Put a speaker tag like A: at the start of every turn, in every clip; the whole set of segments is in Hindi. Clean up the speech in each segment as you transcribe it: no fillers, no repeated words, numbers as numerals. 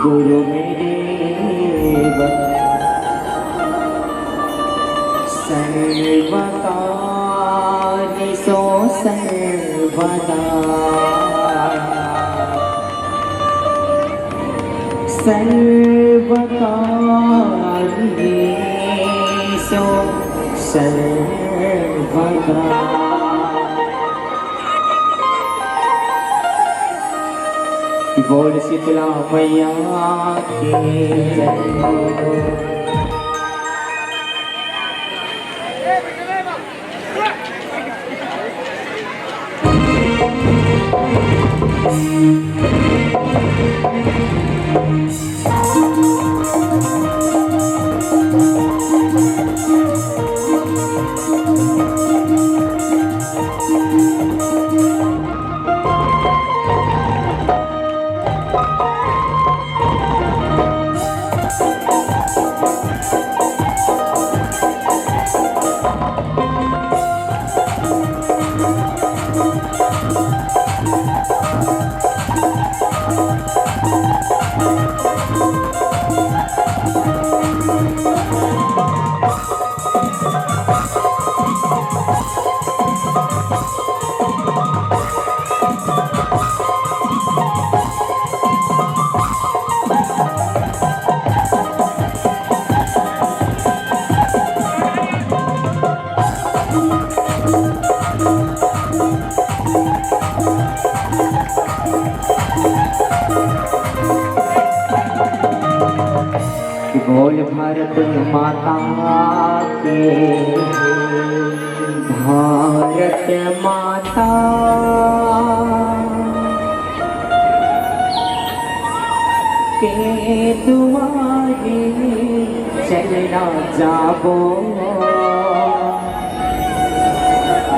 A: गुरु मेदेव सर्वकार्येषु सर्वदा सर्वकार्येषु सर्वदा। बोल शीतला मैया की जय। बोल भारत माता के, भारत माता के दुआरे चलना जाबो।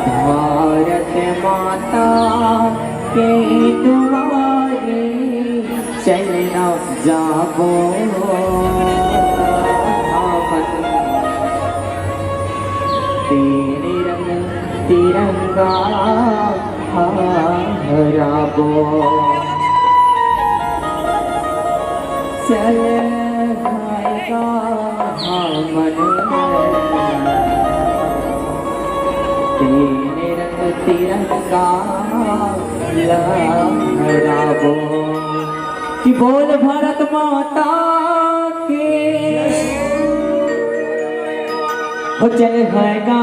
A: भारत माता के दुआरे चलना जाबो। तेरे रंग तिरंगा फहराबो। चल आएगा मन, तेरे रंग तिरंगा लहराबो। कि बोल भारत माता के, हो चल आएगा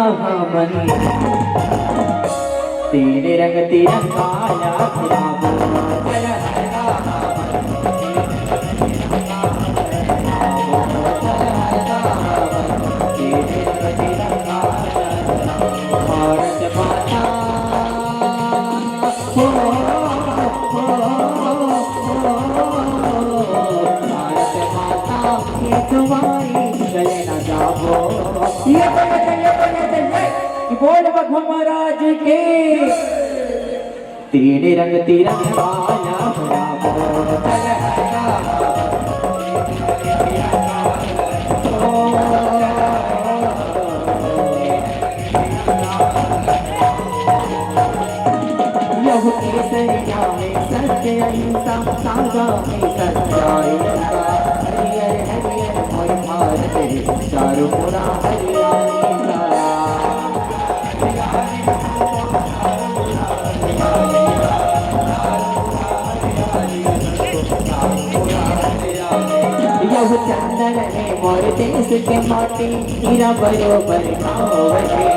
A: मन, तेरे रंग तिरंगा लहराबो। चल आएगा भारत माता हो, भारत माता के दुआरे चलना जाबो। ये बोल भगवान महाराज के, तेरे रंग तिरंगा लहराबो। चल आएगा केसरिया में सत्य अहिंसा, सागा में सच्चाई का। हरियर हरियर और भारत चारों पुरा हरियाली का। यह चंदन है मोर देश के माटी, हीरा बरोबर खावे।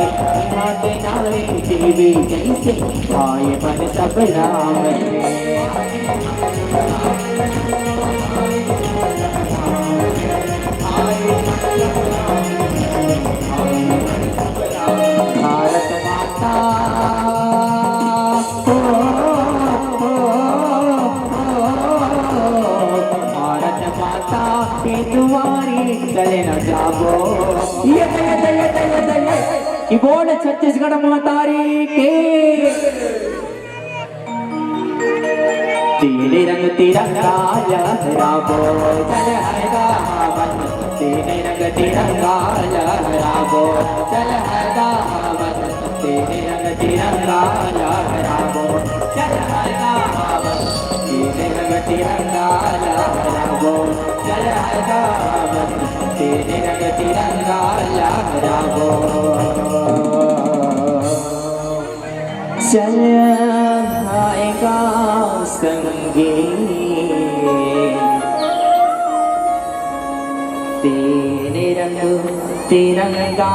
A: नाटे नारे देवी जैसे आए बन सब राम भारत माता हो, भारत माता के दुआरे चले न जाबो। ये कि बोल छत्तीसगढ़ मातारी के, तेरे रंग तिरंगा लहराबो। चल आएगा मन, तेरे रंग तिरंगा लहराबो। चल आएगा मन, तेरे रंग तिरंगा लहराबो। तिरंगा लहरावो, लहराएगा तेरे रंग तिरंगा लहरावो। चल आएगा संगीत तेरे रंग तिरंगा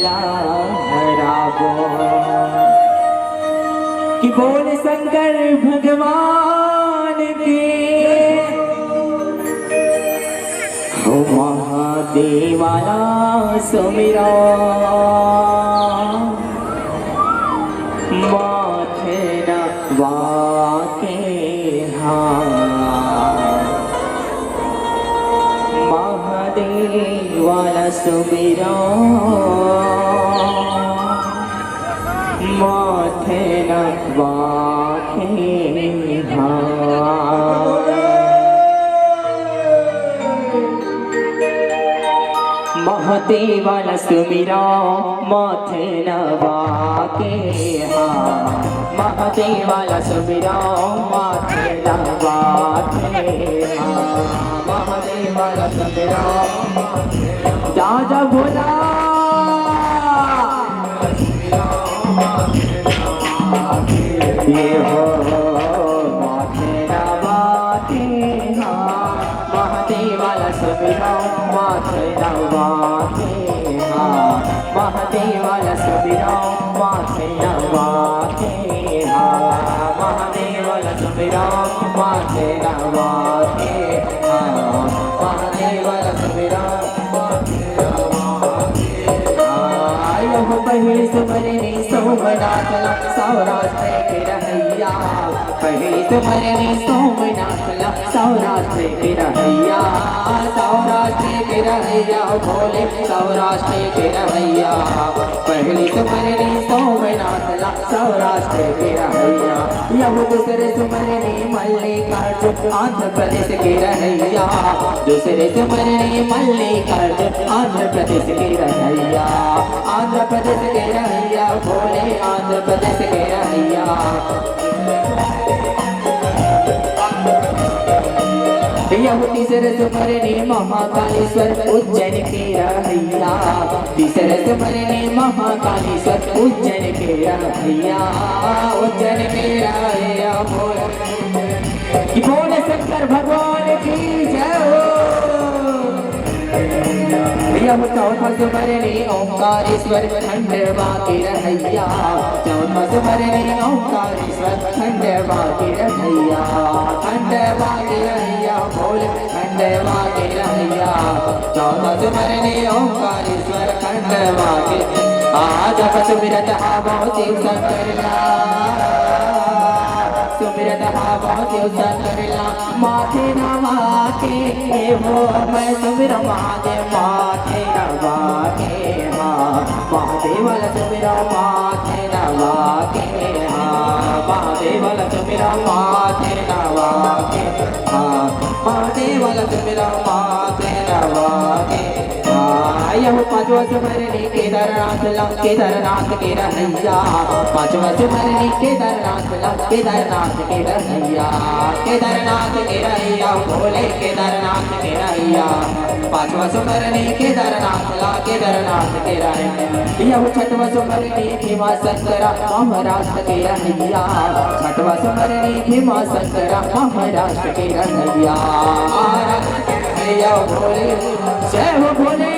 A: लहरावो। कि बोल शंकर भगवान के हो महादेवाला सुमिरो, माथे नवाके महादेवाला सुमिरो, माथे नवाके महादेवाला सुमिरो, माथे नवाके महादेवाला सुमिरो, माथे नवाके महादेवाला सुमिरो। जा भोला ये हो माथे नवाके महादेवाला सुमिरो, माथे नवाके महादेवाला सुमिरो, माथे नवाके महादेवाला सुमिरो, माथे नवाके महादेवाला सुमिरो, माथे नवाके। पहली सुमरनी सोमनाथ सौराष्ट्र के रहैया, पहली सुमरनी सोमनाथ सौराष्ट्र के रहैया, सौराष्ट्र के रहैया भोले सौराष्ट्र के रहैया। पहली सुमरनी सोमनाथ सौराष्ट्र के रहैया, यह दूसरे सुमरनी मल्लिकार्जुन आंध्र प्रदेश के रहैया, दूसरे सुमरनी मल्लिकार्जुन आंध्र प्रदेश के रहैया, आंध्र प्रदेश के रहैया भोले आंध्र प्रदेश के रहैया। यह तीसरे सुमरनी महाकालेश्वर उज्जैन के रहैया, तीसरे सुमरनी महाकालेश्वर उज्जैन के रहैया, उज्जैन के रहैया बोले शंकर भगवान की जय हो। यह चौथा सुमरनी ओंकारेश्वर खंडवा के रहैया, चौथा सुमरनी ओंकारेश्वर खंडवा के रहैया, खंडवा के रहैया भोले खंडवा के रहैया। चौथा सुमरनी ओंकारेश्वर खंडवा के आज सुमिरत आवा शिव शंकर सुमिरत आवा शिव शंकर माथे नवाके हो, मैं सुमिर महादेव माथे नवाके महादेवाला सुमिरो, माथे नवाके महादेवाला सुमिरो, माथे नवाके महादेवाला सुमिरो, माथे नवाके। यह पांचवा सुमरनी केदारनाथ केदारनाथ के रहैया, पांचवा सुमरनी केदारनाथ केदारनाथ के रहैया, केदारनाथ के रहैया भोले केदारनाथ के रहैया। पांचवा सुमरनी केदारनाथ केदारनाथ के रहैया। यह छठवा सुमरनी भीमा शंकरा महाराष्ट्र के रहैया, छठवा सुमरनी भीमा शंकरा महाराष्ट्र के रहैया, भोले जय हो भोले।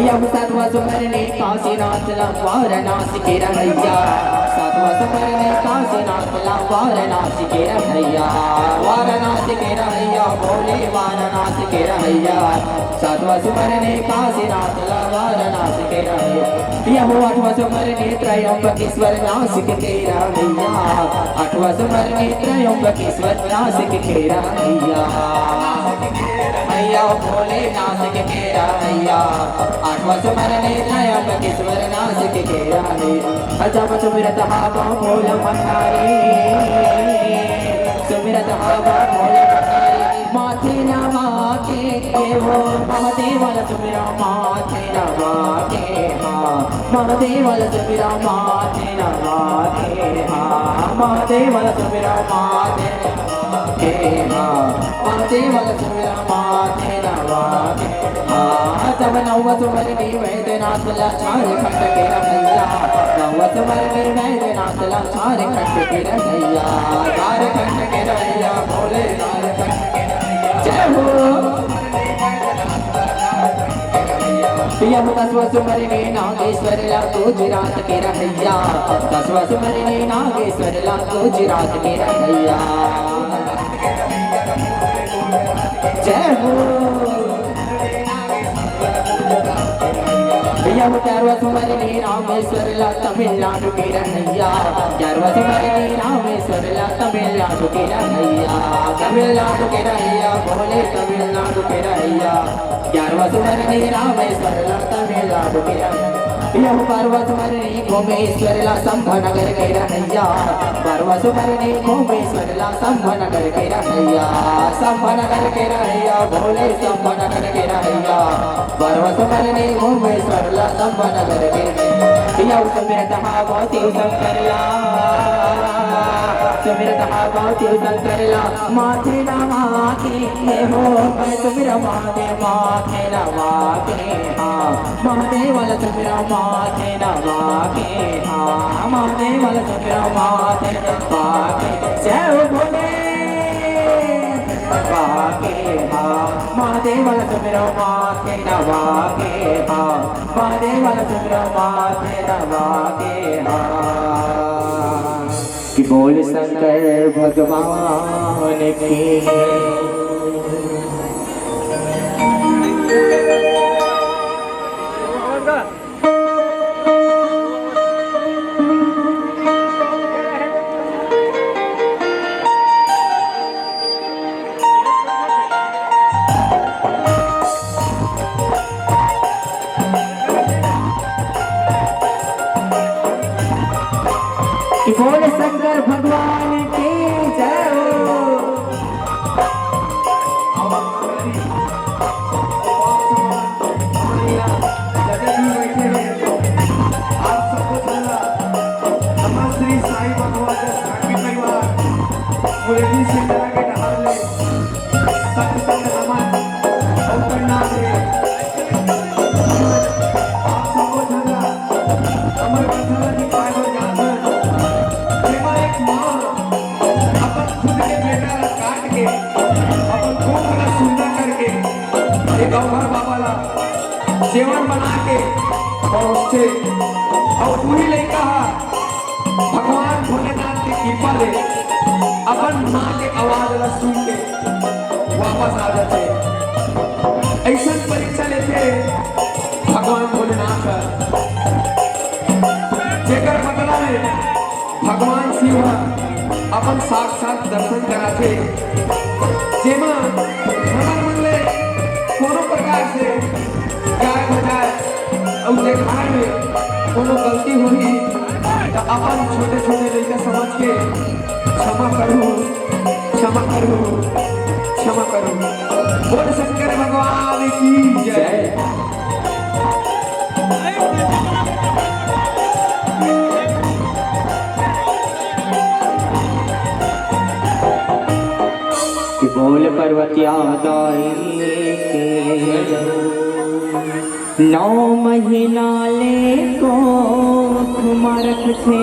A: यह सातवा सुमरनी काशीनाथ वाराणसी के रहैया, सातवा सुमरनी काशीनाथ वाराणसी के रहैया, वाराणसी के रहैया भोले वाराणसी के रहैया। सातवा सुमरनी काशीनाथ वाराणसी के रहैया। यह आठवा सुमरनी त्रयंबकेश्वर नासिक के रहैया, आठवा सुमरनी त्रयंबकेश्वर नासिक के रहैया, भोले नासिक के रहैया। आठवा सुमरनी त्रयंबकेश्वर नासिक के रहैया। जब सुमिरत हावा भोले भंडारी, सुमिरत हावा भोले भंडारी। माथे नवा के वो महादेव सुमिरा माथे नवा के हाँ महादेव सुमिरा माथे नवा के हाँ महादेव सुमिरा माथे के हाँ महादेव सुमिरा माथे नवा के हाँ तब नव सुमरनी वैद्यनाथ लाचार खंड के रमैया नव सुमरनी वैद्यनाथ लाचार खंड के रमैया चार खंड के रमैया भोले चार खंड के रमैया जय हो यम दसव सुमरनी नागेश्वर ला गुजरात के रमैया दसव सुमरनी नागेश्वर ला गुजरात के रमैया जय हो यम 11वां सुमरनी रामेश्वर ला तमिलनाडु के रमैया 11वां सुमरनी रामेश्वर ला तमिलनाडु के रमैया तमिलनाडु के रमैया भोले तमिलनाडु के रमैया 11वां सुमरनी रामेश्वर ला तमिलनाडु के रमैया यह 12वां सुमरनी भुवनेश्वर ला संभनगर के रमैया 12वां सुमरनी भुवनेश्वर ला संभनगर के रमैया संभनगर के रमैया भोले संभनगर के रमैया 12वां सुमरनी भुवनेश्वर ला संभनगर के यह सुमिरत हावती शंकर ला सुमिरत हावती शंकर ला माथे नवा के हो मैं सुमिरा महादेव माथे नवा के हाँ महादेव वाला सुमिरा माथे नवा के हाँ महादेव वाला सुमिरा माथे नवा के जय हो भोले नवा के हाँ महादेव वाला सुमिरा माथे नवा के हाँ महादेव वाला सुमिरा माथे नवा के हाँ कि बोल शंकर भगवान की बोल शंकर भगवान की जय हो
B: श्री साई भगवान परिवार मुरली से के नहर ले सत संग नमन औपन्यास आप सबको झगड़ा अमर बंधन की पाए हो जाकर केवल एक माँ अपन खुद के बेटा ला काट के अपन खूब ला सुंदर करके एक गौहर बाबा ला सेवन बना के और उससे और पूरी लड़का भगवान भोलेनाथ की कृपा ले अपन माँ के आवाज ला सुन के वापस आ जाते ऐसा परीक्षा लेते भगवान भोलेनाथ जेकर बदला में भगवान शिव अपन साक्षात दर्शन कराते जेमा हमार मन ले कोनो प्रकार से गाय बजाय और देखाए में कोनो गलती हुई तो अपन छोटे छोटे लड़का समझ के क्षमा करूँ क्षमा करूँ क्षमा करूँ बोल शंकर भगवान की जय
A: बोल पर्वतिया दाई 9 महीना ले को कुमारक थे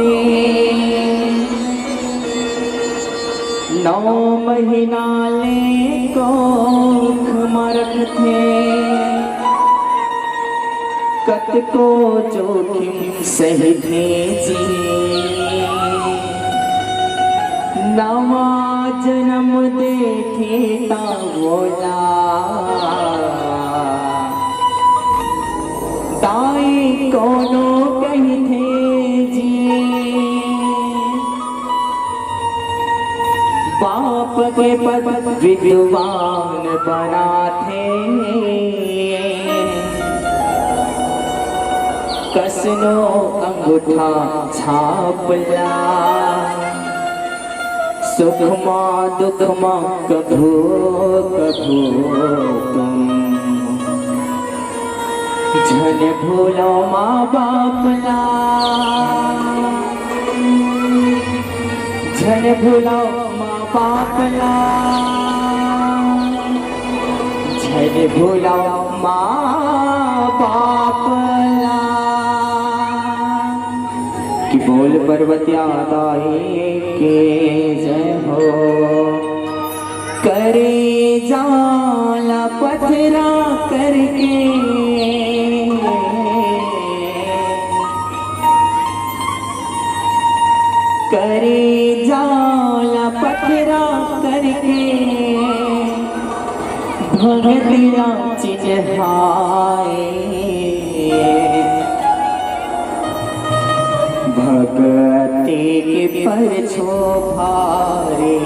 A: 9 महीना ले को कुमारक थे कत को जोखिम सही भेजी नवा जन्म देखे ता बोला ताई कोनो कही थे जी बाप के पद विद्वान बना थे कसनो अंगूठा छापला सुख माँ दुख माँ कभू कभू तुम झन भूलो माँ बाप ला, झन भूलो माँ बाप ला, झन भूलो माँ बाप ला। कि बोल पर्वत्या दाई के जय हो, करे जाला पथरा करके, करे जाला पथरा करके, भगतिया चिन्हाए, भगति के पर छोभारे,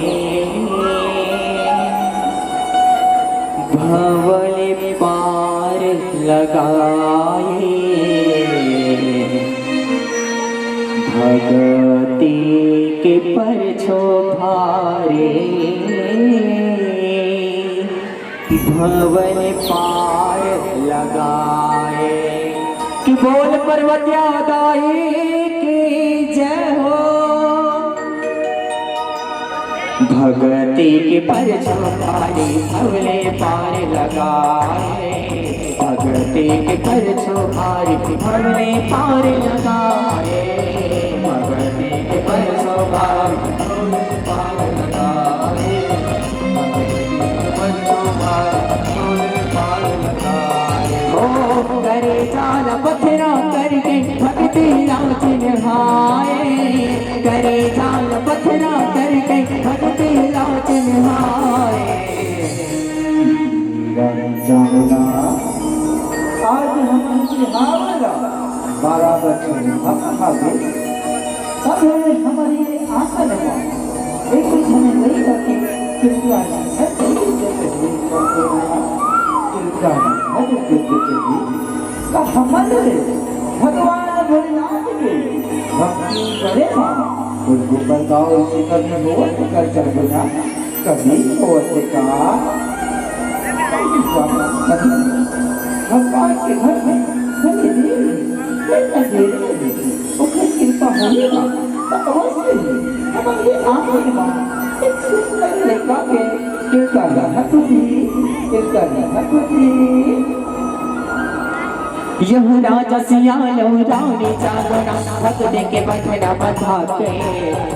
A: भंवर पार लगाए, भगति के पर छोभारे, भंवर पार लगाए। कि बोल पर्वत्या दाई की जय हो, भगति के पर छोभारे, भंवरे पार लगाए, भगति के पर छोभारे, भंवरे पार लगाए, भगति के पर छोभारे, भंवरे पार लगाए, भगति के पर छोभारे, भंवरे पार लगाए। ओ करे जाल पथरा करके भक्ति लाच निभाए, करे जाल पथरा करके भक्ति लाच निभाए।
B: आज हम हावला 12 बच्चे हम आगे सब हमारी आशा लगा एक हमें नहीं करके कृपया है का हमारे भगवान भोलेनाथ के भक्ति करे ना उनको बताओ इसे कभी हो कर चलना कभी हो का भगवान के घर में कभी उसकी कृपा होगा तो अवश्य हमारी आंखों में एक सुंदर लड़का के कृपा
A: यह राजा सियालो रानी जागना भक्त के बंधना बंधा के,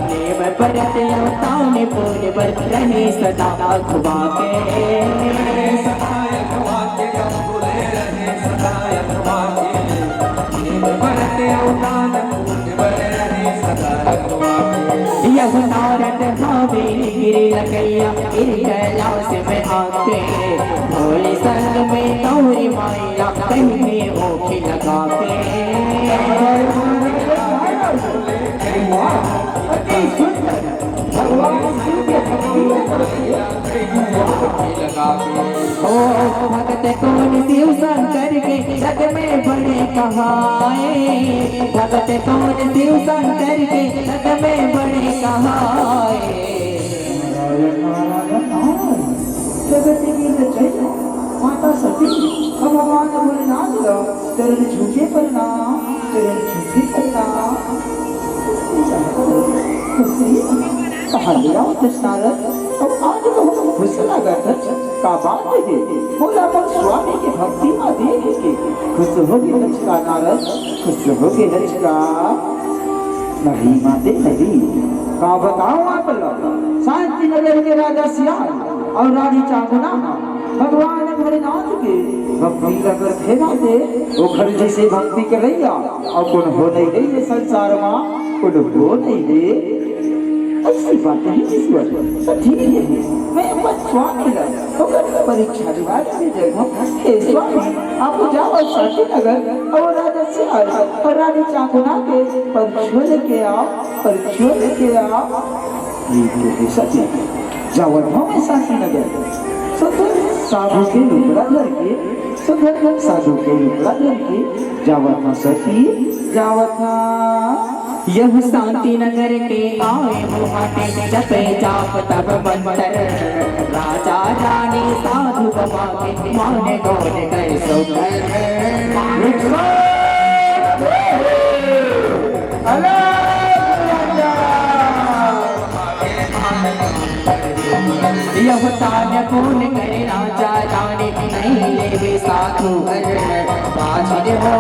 A: नेम परत लौटाने पूरे पर रहे सदा अखवा के,
B: सदा अखवा के भूले रहे सदा अखवा के, नेम परत लौटाने पूरे पर रहे सदा अखवा के।
A: यह नारद हवेली गिर लगैया गिर कैलाश में आके, भोले संग में गौरी माया कहीं ओखी लगा के, ओ भगत कौन शिव शंकर के जग में बड़े कहाए, भगत कौन शिव शंकर के जग में बड़े कहाए।
B: जगत की रचना माता सती भगवान भोलेनाथ चरण झुके प्रणाम, चरण झुके प्रणाम। कहा गया नारद अब आज तो हम खुश लगा का बात है बोला पर स्वामी की भक्ति में देख के खुश हो गए लचका नारद, खुश हो गए लचका। नहीं माते नहीं का बताओ आप लोग शांति नगर के राजा सियाल और रानी चांदना भगवान भोलेनाथ के भक्ति अगर फेरा दे वो घर जैसे भक्ति कर रैया और कौन हो नहीं गई ये संसार में कौन हो नहीं दे ऐसी बात नहीं ईश्वर सब ठीक है। मैं बस स्वामी तो परीक्षा दिवाली में जगह हे स्वामी आप जाओ शांति नगर और राजा सियाल और रानी चांदना के परीक्षा लेके आओ, परीक्षा लेके आओ। ये सच जाओ में शांति नगर साधु के लुकड़ा लड़के सुंदर साधु के लुकड़ा लड़के जावत सती जावत
A: यह शांति नगर के आए मुहाटे जपे जाप तब मंत्र राजा रानी साधु बाबा के माने गौर गए यह तान पून करे राजा रानी नहीं ले साधु बाजिल हो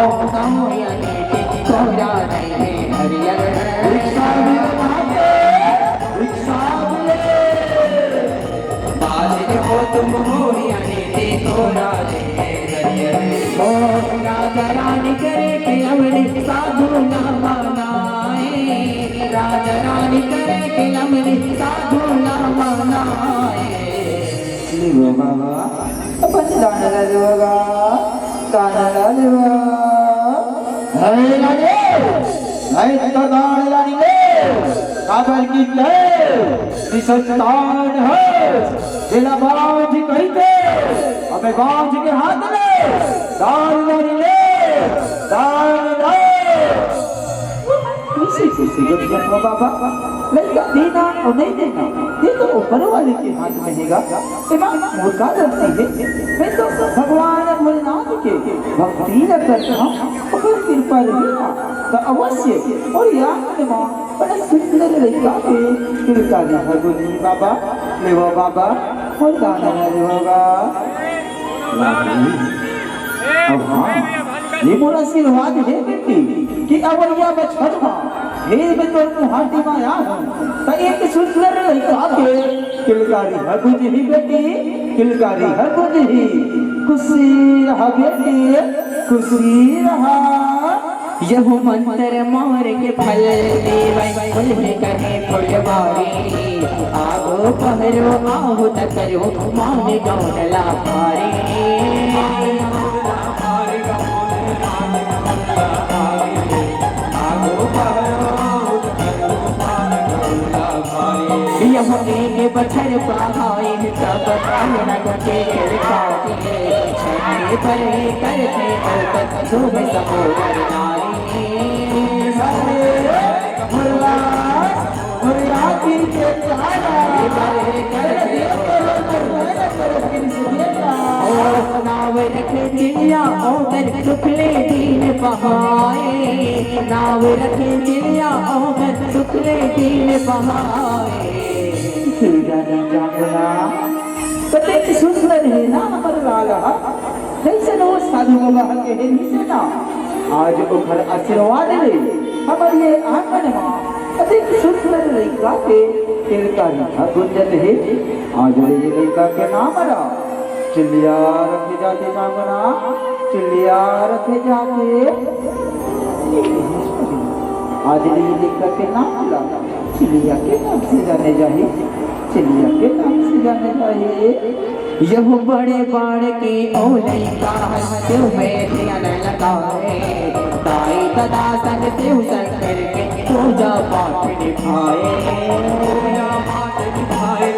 A: तोरा नहीं हरियर बाजिल हो तुम मोरिया ने तोरा ओ राजा रानी करे के अमरी साधु ना मनाए राजा रानी करे के अमरी साधु ना मनाए
C: बाबा अपन दानला देवा दानला देवा नहीं तो दानला नहीं काबर की संतान है जिला बाज कहते हमें बाज के हाथ में दान ले बाबा लड़का देना और नहीं देना ये तो ऊपर वाले के हाथ में हैगा मुर्गा लगती है मैं तो भगवान भोलेनाथ के भक्ति न करता अगर कृपा रहेगा तो अवश्य और याद में बड़ा सुंदर लड़का के कृपा है गुरु बाबा ले वो बाबा और गाना ले होगा अब हाँ ये बोला आशीर्वाद है बेटी कि अवैया में छठवा हे में तो मुहाटी में आया तो एक सुंदर लड़का के किलकारी है बुझी बेटी किलकारी है बुझी खुशी रहा बेटी खुशी रहा
A: यह मंत्र मार के फल देवै फूल कहे फुलवारी आगो पहरो आहु त करो मान गौरला भारी यह एक बछर पहाई तब प्राण के खाते छठे पर करते औकत शुभ सहोदर नारी नाव रखे चिड़िया औकर सुखले दीन बहाए नाव रखे चिड़िया औकर सुखले दीन बहाए
C: सुंदर है ना हमारे लाला कैसे ना वो साधु बाबा के है नीचे ना आज वो घर आशीर्वाद ले हमारे ये आंगन में अधिक सुंदर लड़का के किलकारी गुंजन है आज ये लड़का के नाम रहा चिल्लिया रखे जाते जागना चिल्लिया रखे जाते आज ये लड़का के नाम ला चिल्लिया के नाम से जाने चाहिए चिड़िया के नाम से जाने चाहिए
A: यह बड़े बाड़ के ओले का शिव में ध्यान लगाए दाई तदा संग शिव शंकर के पूजा पाठ निभाए पूजा पाठ निभाए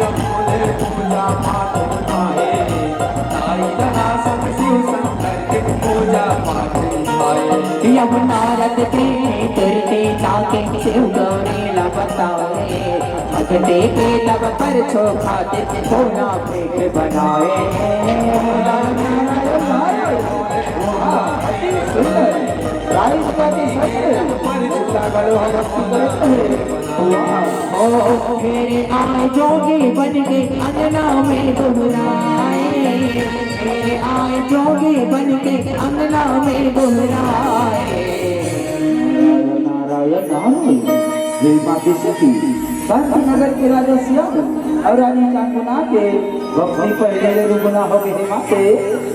A: पूजा पाठ निभाए दाई तदा संग शिव शंकर के पूजा पाठ निभाए यह नारद के तुरते जाके शिव गौरी ला बताए भगते के लब पर छो खाते सोना पेट बनाए मेरे आए जोगी बन के अंगना में दोहराए मेरे आए जोगी बन के अंगना में दोहराए
C: नारायण नारायण माती सती शांति नगर के राजा सियाम और रानी चांदना के भक्ति पहले दुगुना हो गए माते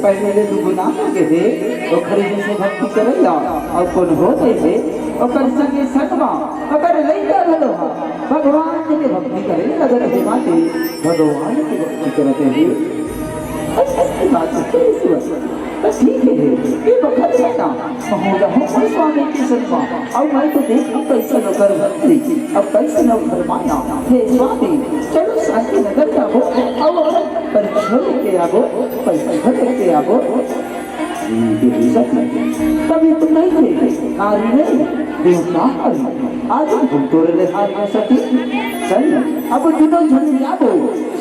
C: पहले दुगुना हो गए तो खरीद से भक्ति करेला और कौन होते थे और कर सके सतवा अगर लइका भलो भगवान के भक्ति करे अगर हे माते भगवान की भक्ति करते हैं अच्छी बात है बस ठीक है ये बखत बेटा महोदय हम स्वामी की सत्ता अब मैं तो देख अब कैसे नगर भक्ति अब कैसे नव फरमाया हे स्वामी चलो शांति नगर जाओ और पर छोड़ के आओ पैसा भर के आओ तभी तुम नहीं थे, नारी नहीं, देवता आज तुम तोरे ले हाथ सती चल अब जुनो झुन जाबो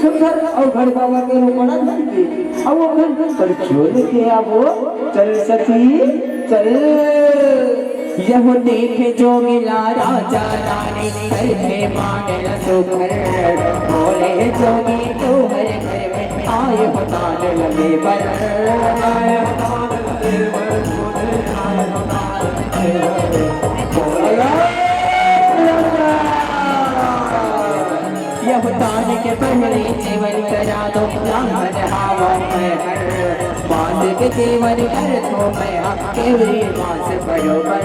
C: सुंदर और घर बाबा के रोपड़ा धर के अब वो घर पर छोड़ के आबो चल सती चल।
A: यह देखे जोगिला राजा रानी करके मांगल सुखर बोले जोगी तो हर घर में आए हो ताल लगे बर आए हो ताल लगे बर आए हो ताल लगे बर यह ताल के पहले जीवन करा दो ब्राह्मण हावा में बांध के जीवन कर दो मैं केवरी मास बरोबर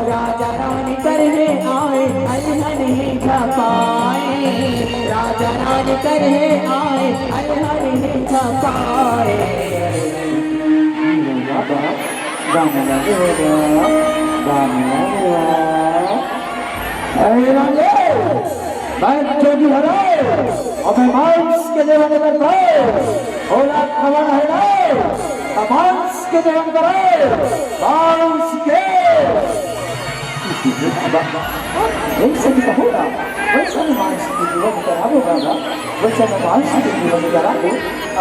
A: राजा रानी करने आए अल्लाह नहीं पाए राजा रानी करने आए अल्लाह नहीं पाए।
C: जोगी हरो और मैं मांस के देवन करता हूँ ओला खबर है मांस के देवन करे मांस के वैसे भी तो होगा वैसा भी मांस के जीवन कराबो बाबा वैसा मैं मांस के जीवन कराबो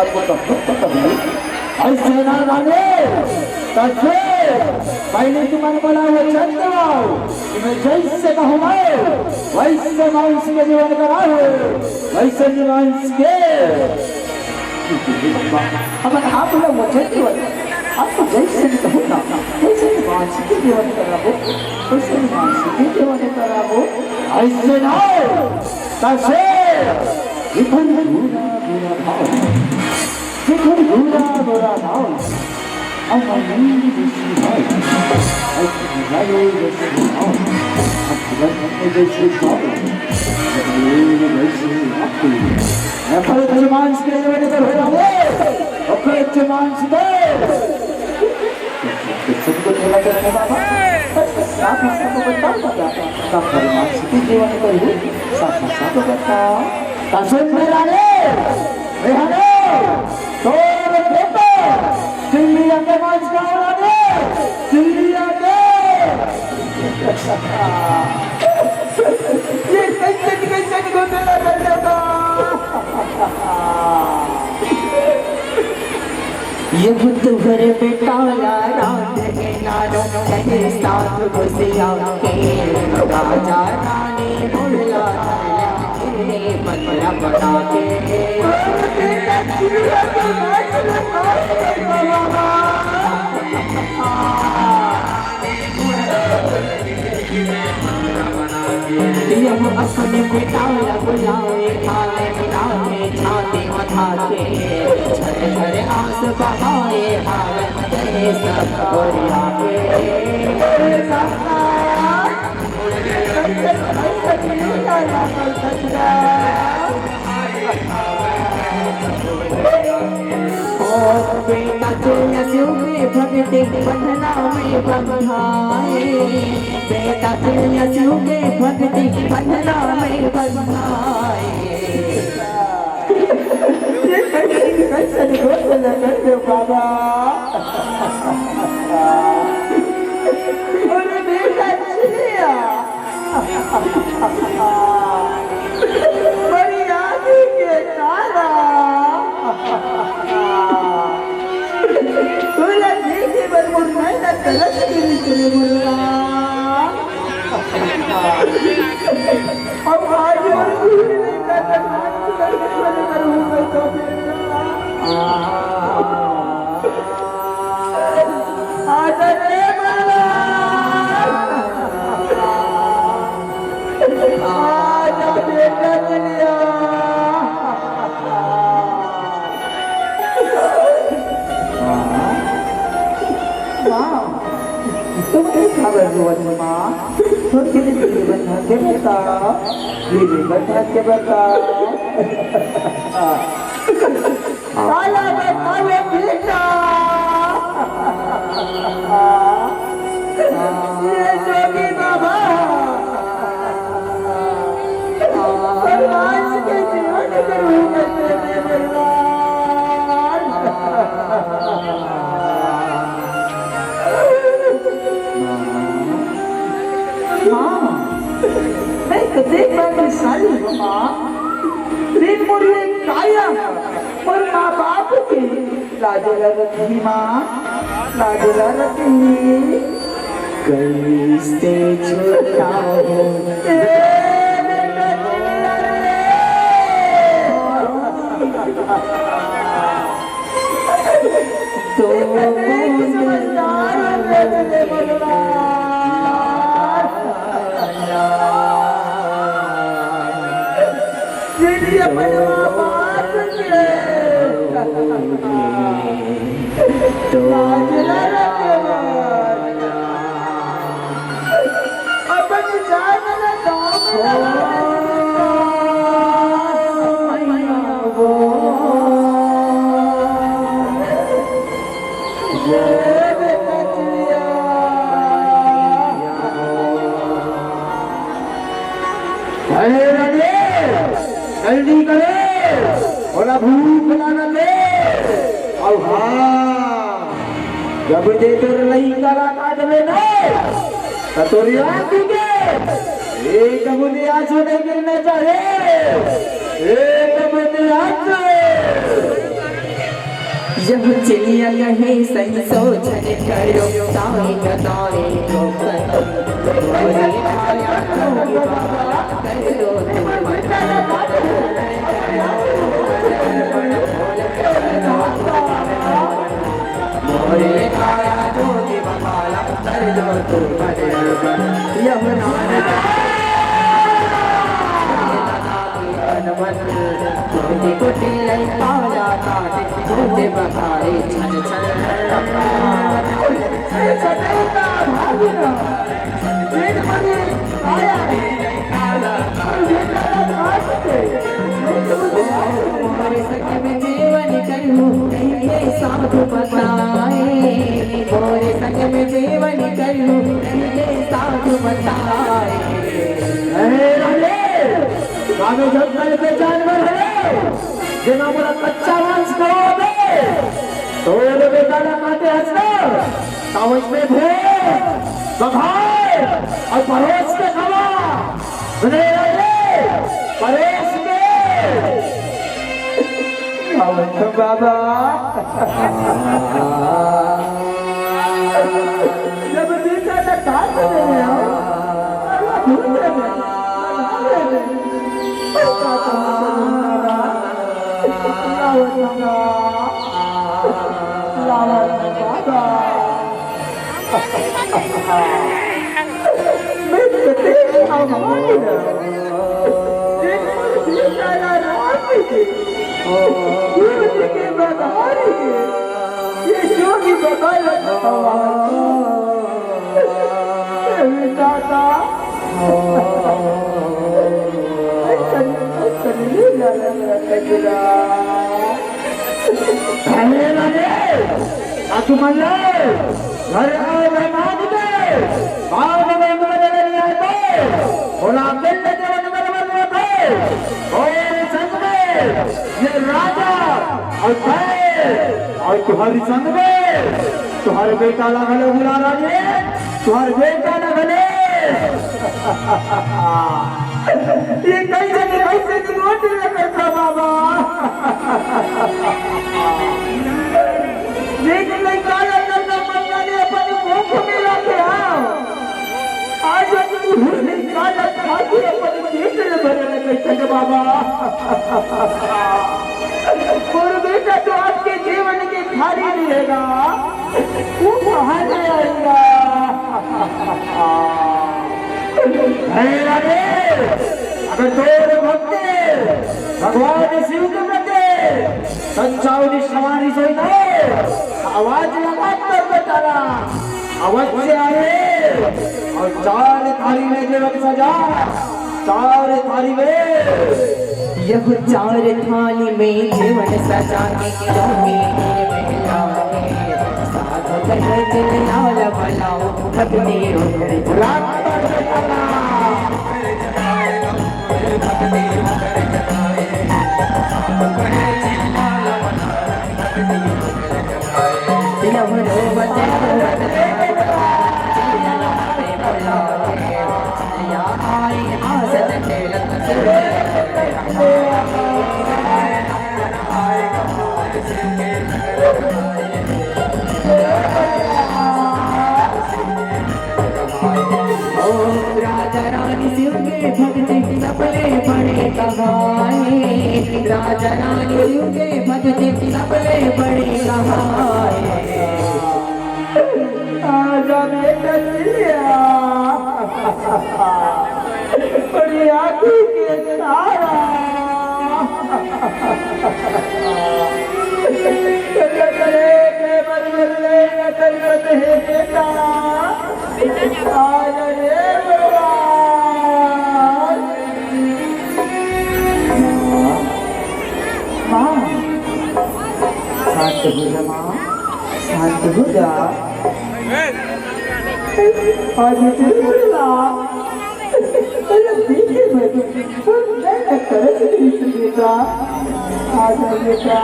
C: आपको तो कभी ऐसे ना माने तसे पहले तुम्हारे बड़ा हुआ चंदा मैं जैसे कहूँ मैं वैसे मांस के जीवन कराओ वैसे मांस के अब आप लोग मुझे जीवन आपको जैसे भी कहूँ ना वैसे मांस के जीवन कराओ वैसे मांस के जीवन कराओ ऐसे ना तसे इधर बुरा बुरा भाव इधर बुरा बुरा भाव अब नहीं दूसरी भाई ऐसे भाई जैसे भाव अब जैसे भाव वैसे आपको मैं पर मांस के जीवन कर हो जाओ और मांस दे सबको थोड़ा करने बाबा साथ में सबको बताओ क्या पर मांस के जीवन कर हो साथ में सबको बताओ कसम मेरा रे तो बेटा चिल्लिया के मांस का वाला दे चिल्लिया के ये कैसे घोटाला कर देता
A: ये तुम्हारे बेटा रात के नारों के साथ घुसिया के राजा रानी बोला बना बना के यह अपने बेटा बुलाए खाने बुलाए छाती मथा के छर छर आस बहाए हालत दे सब गोरिया बेटा तुलसी में भक्ति बंधना में बंधाए बेटा तुलसी में भक्ति बंधना में बंधाए
C: कैसे घोटाला कर दे बाबा अरे बेटा चिड़िया बड़ी आदि के काला तुला देखे बरमुर नहीं ना गलत गिरी तुले मुर्गा अब आज और भूल नहीं करता करूँगा तो आज रे माला आज बेटा बनिया तुम खबर हुआ माँ तो कितने बता के बता ये बता के बता काला काले बेटा ये जोगी बाबा हाँ मैं कदे बाबी सारी बाबा प्रेम मोरी काया और माँ बाप के लाजला रखी माँ लाजला रखी
A: कैसे छुड़ाऊं तो
B: जल्दी करे और भूख ना ले और हाँ जब दे तोर लई करा काट में ना तो तोरी आंख के एक मुझे आंसू नहीं गिरना चाहिए एक मुझे आंसू
A: जब चिड़िया कहे सही सोचन करो ताई कतारे को करो मोरे काया जोगी बकाला कर दो तू यमुना कोटि कोटि लई काला काटे तुझे बखारे छन छन सदैता भागना दिन मने आया काला काटे मोरे सके में जीवन करूं ये साधु बताए मोरे सके में जीवन करूं ये साधु बताए
B: आगे जंगल पे जानवर है जिना बोला कच्चा मांस खाओगे तो ये बेटा ना काटे हंसना तावज में भूख बघाए और परोस के खावा सुने परोस के
C: बाबा जब बेटा का काट दे
B: घर आओ मेहमान दे बाद में मदद नहीं आते बोला दिल के और संग में ये राजा और तुम्हारी संग में तुम्हारे बेटा लगले बुला राजे तुम्हारे बेटा लगले ये कैसे की रोटी करता बाबा लेकिन नहीं काला करना पड़ता नहीं अपन भूख मिला के आओ आज नहीं काला खाती अपन पेट में भरने कैसे के बाबा और बेटा तो आपके जीवन के खाली रहेगा वो कहाँ जाएगा अगर तोरे भक्ति भगवान शिव के प्रति संचावनी सवारी सोई आवाज लगाकर बताना अवश्य आए और चार थाली में जीवन सजा चार थाली में
A: यह चार थाली में जीवन सजाने के साधु कहे दिल लाल भलाओ भक्ति ओ राजा रानी शिव के भक्त सबले बड़े कहाए, राजा रानी शिव के भक्त सबले बड़े कहाए।
C: आजा बेटा लिया बड़ी आँखी के तारा बेटा आजा रे माँ शांत हो जा माँ, शांत हो जा। आज मुझे बोला देखे मैं तरह से बेटा आज बेटा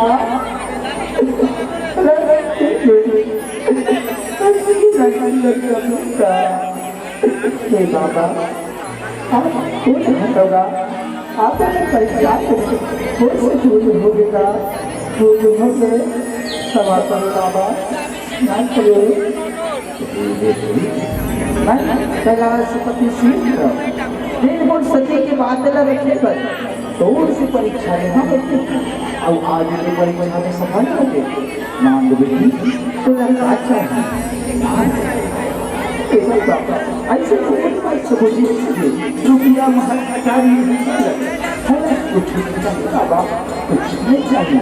C: बाबा आप कुछ होगा आप परेशान हो बेटा हो गए सवाल करो बाबा ना करो पति दिन सती के बाद रखे पर दौड़ से परीक्षा लेना पड़ती और आज की परीक्षा में सफल होते मांग बेटी तो अच्छा है ऐसे रुपया महल अटारी कुछ नहीं चाहिए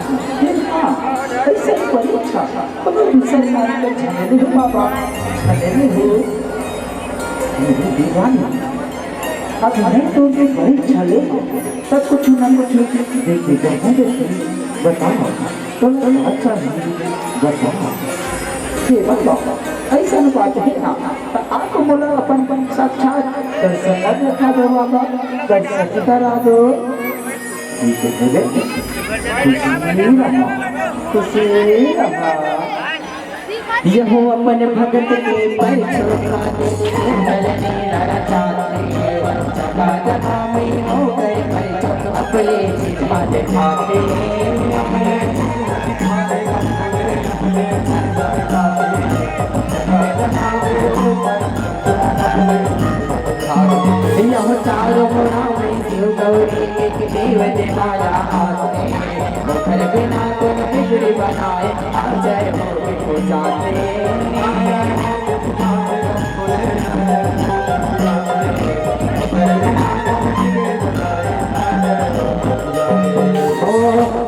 C: ऐसे परीक्षा दूसरे झमेले हो बाबा झमेले हो दीवानी अब नहीं तो उनकी परीक्षा ले सब कुछ ना कुछ देखिए बताओ तो अच्छा नहीं बताओ ये बताओ ऐसा बात है ना आपको बोला अपन साक्षात दर्शन कर रखा दो बाबा दर्शन करा दो खुशी रहा
A: यहो अपन भगत के पर छोड़ा में हो गए अपने यह चारों गुणा में शिव गौरी एक देव देवाया हाथ में मुखर बिना तुम बिगड़ी बनाए आ जय हो जाते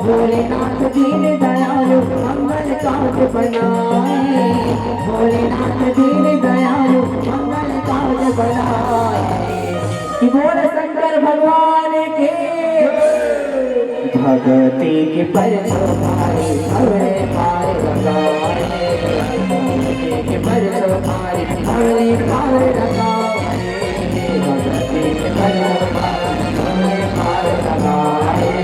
A: भोलेनाथ दीन दयालु मंगल काज बनाए, भोलेनाथ दीन दयालु मंगल काज बनाए। कि बोल शंकर भगवान के भगती के पर तुम्हारे भवरे पार लगाए, भगती के पर तुम्हारे भवरे पार लगाए, भगती के पर भवरे पार लगाए।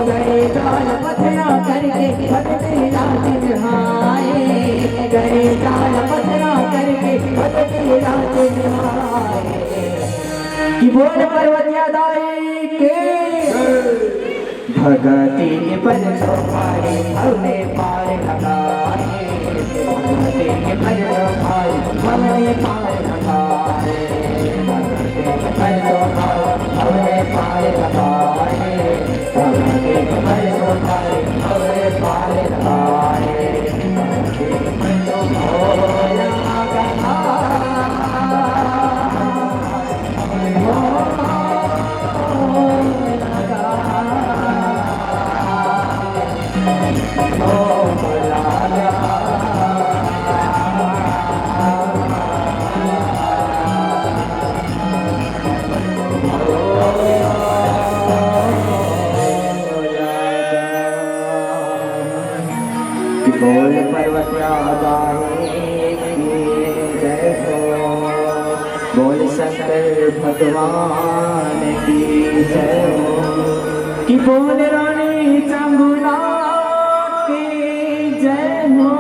A: गए काल पथरा करके भगते राज निभाए, गए काल पथरा करके भगते राज निभाए। कि बोल पर्वतिया दाई के भगती के पर तुम्हारे भवरे पार लगाए, भगती के पर तुम्हारे भवरे पार लगाए, भगती के पर तुम्हारे भवरे पार लगाए, भगती के पर तुम्हारे भवरे पार लगाए। बोल पर्वतिया जय हो, बोल शंकर भगवान की जय हो। कि बोल रानी चंगुला की जय हो।